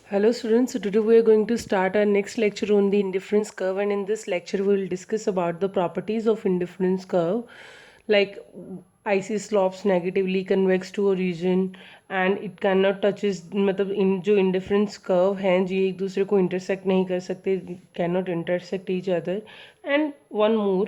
Hello students, so today we are going to start our next lecture on the indifference curve, and in this lecture we will discuss about the properties of indifference curve like icy slopes negatively convex to origin and it cannot touches मतलब इन जो indifference curve हैं ये एक दूसरे को intersect नहीं कर सकते, cannot intersect each other, and one more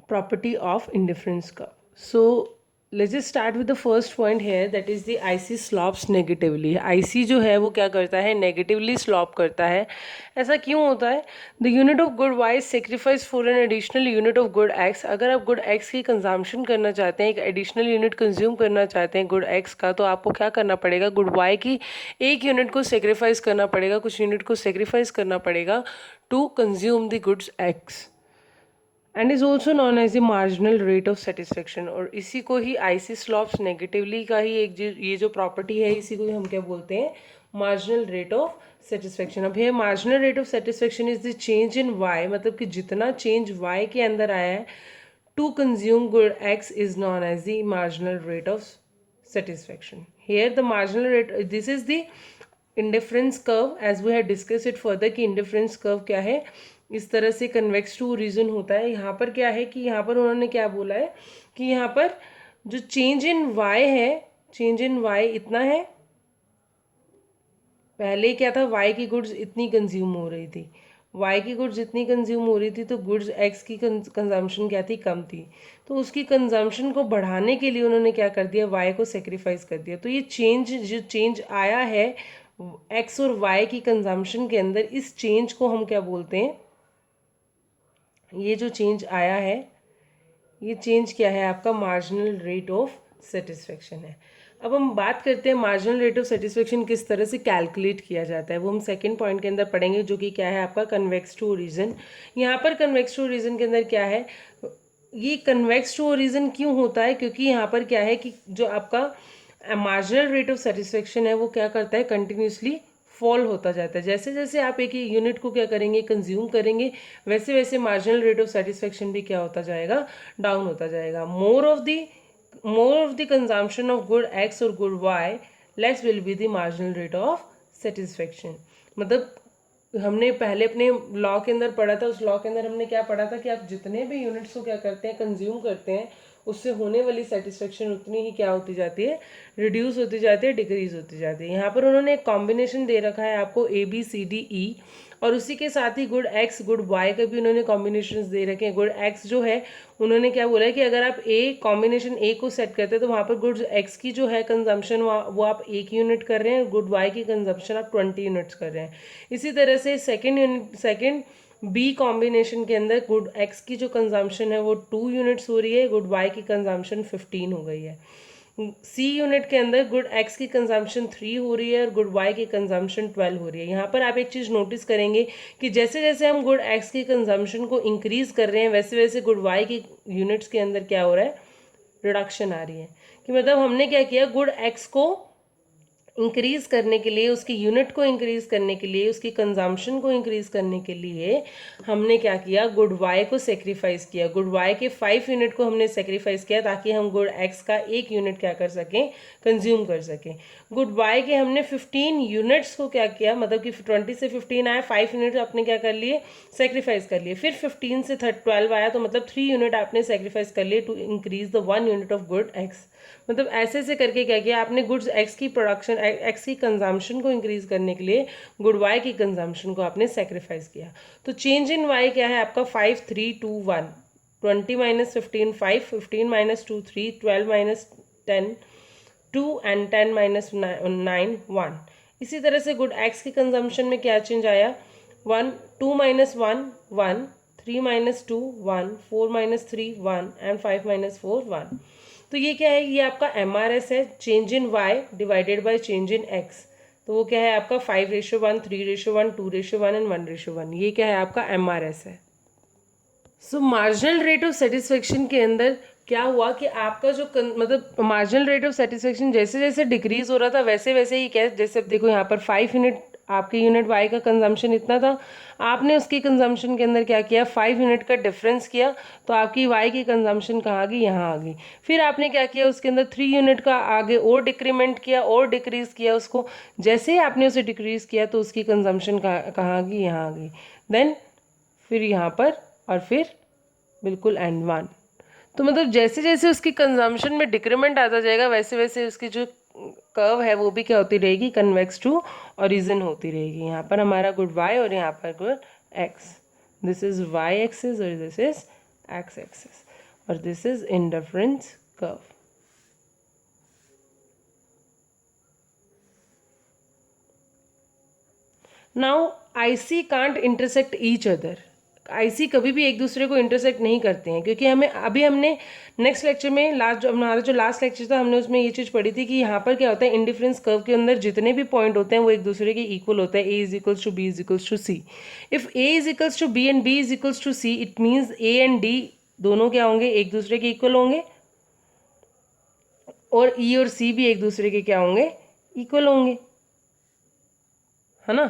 property of indifference curve. So let's just start with the first point here, that is the icy slopes negatively. icy जो है वो क्या करता है, negatively slope करता है. ऐसा क्यों होता है? The unit of good y is sacrificed for an additional unit of good x. अगर आप good x की कंजम्पशन करना चाहते हैं, एक एडिशनल यूनिट कंज्यूम करना चाहते हैं good x का, तो आपको क्या करना पड़ेगा, good y की एक यूनिट को सेक्रीफाइस करना पड़ेगा, कुछ यूनिट को सेक्रीफाइस करना पड़ेगा to consume the goods x, and is also known as a marginal rate of satisfaction. और इसी को ही आईसी स्लॉप्स नेगेटिवली का ही एक ये जो प्रॉपर्टी है, इसी को ही हम क्या बोलते हैं, मार्जिनल रेट ऑफ सेटिस्फेक्शन. अब ये marginal rate of satisfaction is the change in Y, मतलब कि जितना चेंज वाई के अंदर आया है to consume good X is known as the marginal rate of satisfaction. Here the marginal rate, this is the indifference curve as we had discussed it further कि indifference curve क्या है, इस तरह से कन्वेक्स टू ओरिजिन होता है. यहाँ पर क्या है कि यहाँ पर उन्होंने क्या बोला है कि यहाँ पर जो चेंज इन वाई है, चेंज इन वाई इतना है, पहले क्या था, वाई की गुड्स इतनी कंज्यूम हो रही थी, वाई की गुड्स इतनी कंज्यूम हो रही थी तो गुड्स एक्स की कंजम्पशन क्या थी, कम थी. तो उसकी कंजम्पशन को बढ़ाने के लिए उन्होंने क्या कर दिया, वाई को सेक्रीफाइस कर दिया. तो ये चेंज जो चेंज आया है एक्स और वाई की कंजम्पशन के अंदर, इस चेंज को हम क्या बोलते हैं, ये जो चेंज आया है, ये चेंज क्या है, आपका मार्जिनल रेट ऑफ सेटिस्फेक्शन है. अब हम बात करते हैं मार्जिनल रेट ऑफ सेटिस्फेक्शन किस तरह से कैलकुलेट किया जाता है, वो हम सेकंड पॉइंट के अंदर पढ़ेंगे, जो कि क्या है आपका कन्वेक्स टू ओरिजिन. यहाँ पर कन्वेक्स टू ओरिजिन के अंदर क्या है, ये कन्वेक्स टू ओरिजिन क्यों होता है, क्योंकि यहाँ पर क्या है कि जो आपका मार्जिनल रेट ऑफ सेटिस्फेक्शन है वो क्या करता है, कंटिन्यूसली फॉल होता जाता है. जैसे जैसे आप एक यूनिट को क्या करेंगे, कंज्यूम करेंगे, वैसे वैसे मार्जिनल रेट ऑफ सेटिस्फेक्शन भी क्या होता जाएगा, डाउन होता जाएगा. more of the consumption of good x और good y, less will be the marginal rate of satisfaction. मतलब हमने पहले अपने लॉ के अंदर पढ़ा था, उस लॉ के अंदर हमने क्या पढ़ा था कि आप जितने भी यूनिट्स को क्या करते हैं, कंज्यूम करते हैं, उससे होने वाली सेटिस्फेक्शन उतनी ही क्या होती जाती है, रिड्यूस होती जाती है, डिक्रीज होती जाती है. यहाँ पर उन्होंने एक कॉम्बिनेशन दे रखा है आपको A B C D E, और उसी के साथ ही गुड एक्स गुड वाई का भी उन्होंने कॉम्बिनेशंस दे रखे हैं. गुड एक्स जो है उन्होंने क्या बोला है कि अगर आप ए कॉम्बिनेशन ए को सेट करते हैं तो वहाँ पर गुड एक्स की जो है कंजम्पशन वो आप 1 यूनिट कर रहे हैं, गुड वाई की कंजम्पशन आप 20 यूनिट्स कर रहे हैं. इसी तरह से सेकेंड बी कॉम्बिनेशन के अंदर गुड एक्स की जो कंजम्पशन है वो 2 यूनिट्स हो रही है, गुड वाई की कंजम्पशन 15 हो गई है. सी यूनिट के अंदर गुड एक्स की कंजम्पशन 3 हो रही है और गुड वाई की कंजम्पशन 12 हो रही है. यहाँ पर आप एक चीज़ नोटिस करेंगे कि जैसे जैसे हम गुड एक्स की कंजम्पशन को इंक्रीज कर रहे हैं, वैसे वैसे गुड वाई की यूनिट्स के अंदर क्या हो रहा है, रिडक्शन आ रही है. कि मतलब हमने क्या किया, गुड एक्स को इंक्रीज करने के लिए, उसकी यूनिट को इंक्रीज करने के लिए, उसकी कंजम्पशन को इंक्रीज करने के लिए हमने क्या किया, गुड वाई को सेक्रीफाइस किया. गुड वाई के 5 यूनिट को हमने सेक्रीफाइस किया ताकि हम गुड एक्स का 1 यूनिट क्या कर सकें, कंज्यूम कर सकें. गुड वाई के हमने 15 यूनिट्स को क्या किया, मतलब कि 20 से 15 आया, 5 यूनिट आपने क्या कर लिए, सेक्रीफाइस कर लिए. फिर 15 से 12 आया, तो मतलब 3 यूनिट आपने सेक्रीफाइस कर लिए to increase the 1 unit of good X. मतलब ऐसे ऐसे करके क्या किया आपने, गुड्स एक्स की प्रोडक्शन एक्स की कंजम्पशन को इंक्रीज करने के लिए गुड वाई की कंजम्पशन को आपने सेक्रीफाइस किया. तो चेंज इन वाई क्या है आपका, 5 3 2 1, 20 minus 15 5, 15 minus 2 3, 12 minus 10 2 and 10 minus 9 1. इसी तरह से गुड एक्स की कंजम्पशन में क्या चेंज आया, 1 2 minus 1 1, 3 minus 2 1, 4 minus 3 1 and 5 minus 4 1. तो ये क्या है, ये आपका MRS है, change in Y divided by change in X. तो वो क्या है आपका 5:1, 3:1, 2:1 एंड 1:1. ये क्या है आपका MRS है. सो मार्जिनल रेट ऑफ सेटिस्फेक्शन के अंदर क्या हुआ कि आपका जो मतलब मार्जिनल रेट ऑफ सेटिस्फेक्शन जैसे जैसे डिक्रीज हो रहा था, वैसे वैसे ही क्या, जैसे देखो यहाँ पर 5 यूनिट आपके यूनिट वाई का कंजम्पशन इतना था, आपने उसकी कंजम्पशन के अंदर क्या किया, 5 यूनिट का डिफरेंस किया, तो आपकी वाई की कंजम्पशन कहाँ आ गई, यहाँ आ गई। फिर आपने क्या किया, उसके अंदर 3 यूनिट का आगे और डिक्रीमेंट किया और डिक्रीज़ किया उसको। जैसे ही आपने उसे डिक्रीज़ किया तो उसकी कंजम्पशन कहाँ आ गई, यहाँ आ गई। देन फिर यहाँ पर और फिर बिल्कुल एंड 1। तो मतलब जैसे जैसे उसकी कंजम्पशन में डिक्रीमेंट आता जाएगा वैसे वैसे उसकी जो कर्व है वो भी क्या होती रहेगी, कन्वेक्स टू ओरिजिन होती रहेगी। यहाँ पर हमारा गुड वाई और यहाँ पर good X, this is Y axis और दिस इज एक्स एक्सिस और this is indifference curve. Now IC can't intersect each other. IC कभी भी एक दूसरे को इंटरसेक्ट नहीं करते हैं, क्योंकि हमें अभी हमने नेक्स्ट लेक्चर में हमारा जो लास्ट लेक्चर था हमने उसमें ये चीज़ पढ़ी थी कि यहाँ पर क्या होता है, इंडिफरेंस कर्व के अंदर जितने भी पॉइंट होते हैं वो एक दूसरे के इक्वल होते हैं। A is equals to B is equals to C. If A is equals to B and B is equals to C, it means A and D दोनों क्या होंगे, एक दूसरे के इक्वल होंगे, और ई और सी भी एक दूसरे के क्या होंगे, इक्वल होंगे, है ना।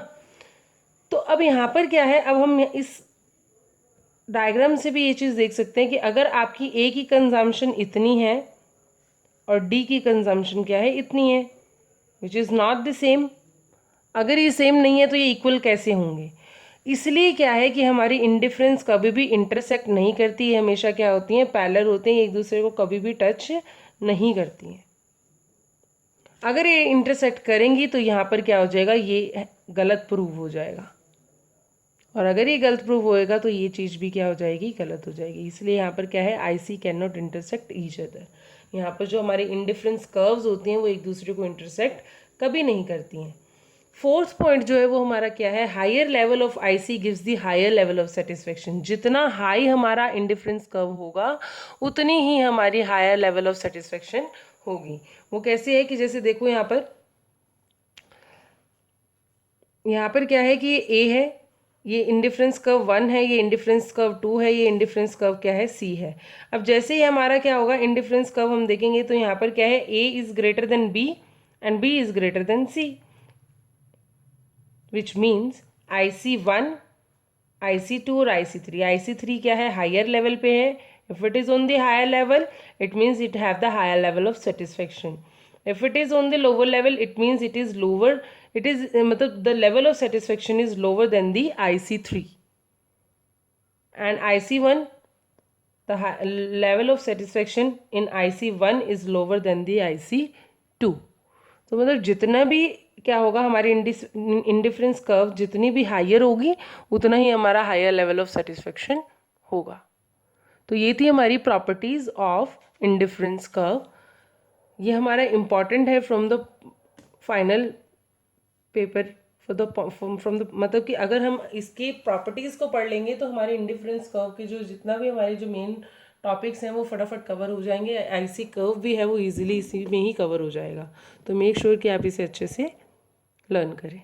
तो अब यहाँ पर क्या है, अब हम इस डायग्राम से भी ये चीज़ देख सकते हैं कि अगर आपकी ए की कंजम्पशन इतनी है और डी की कंजम्पशन क्या है, इतनी है, which is not the same. अगर ये सेम नहीं है तो ये इक्वल कैसे होंगे। इसलिए क्या है कि हमारी इंडिफरेंस कभी भी इंटरसेक्ट नहीं करती है, हमेशा क्या होती हैं, पैरेलल होते हैं, एक दूसरे को कभी भी टच नहीं करती हैं। अगर ये इंटरसेक्ट करेंगी तो यहाँ पर क्या हो जाएगा, ये गलत प्रूव हो जाएगा, और अगर ये गलत प्रूव होएगा तो ये चीज़ भी क्या हो जाएगी, गलत हो जाएगी। इसलिए यहाँ पर क्या है, I C can not intersect each other. यहाँ पर जो हमारे इंडिफरेंस कर्व्स होती हैं वो एक दूसरे को इंटरसेक्ट कभी नहीं करती हैं। फोर्थ पॉइंट जो है वो हमारा क्या है, higher level of I C gives the higher level of satisfaction. जितना हाई हमारा इंडिफरेंस कर्व होगा उतनी ही हमारी हायर लेवल ऑफ सेटिस्फेक्शन होगी। वो कैसे है कि जैसे देखो यहाँ पर क्या है कि ये ए है, ये इंडिफरेंस कर्व 1 है, ये इंडिफरेंस कर्व 2 है, ये इंडिफरेंस कर्व क्या है, सी है। अब जैसे ही हमारा क्या होगा, इंडिफरेंस कर्व हम देखेंगे तो यहाँ पर क्या है, A is greater than B and B is greater than C, which means IC1, IC2 और IC3। IC3 क्या है, हायर लेवल पे है। If it is on the higher level it means it have the higher level of satisfaction. If it is on the lower level it means it is lower, it is मतलब the level of satisfaction is lower than the IC3 and IC1, the level of satisfaction in IC1 is lower than the IC2। तो मतलब जितना भी क्या होगा, हमारी indifference curve जितनी भी हायर होगी उतना ही हमारा हायर लेवल ऑफ सेटिस्फेक्शन होगा। तो ये थी हमारी प्रॉपर्टीज ऑफ इंडिफरेंस कर्व। ये हमारा इम्पॉर्टेंट है from the final paper from the, मतलब कि अगर हम इसके प्रॉपर्टीज़ को पढ़ लेंगे तो हमारे इंडिफरेंस कर्व के जो जितना भी हमारे जो मेन टॉपिक्स हैं वो फटाफट कवर हो जाएंगे। आईसी कर्व भी है वो इजीली इसी में ही कवर हो जाएगा। तो मेक श्योर कि आप इसे अच्छे से लर्न करें।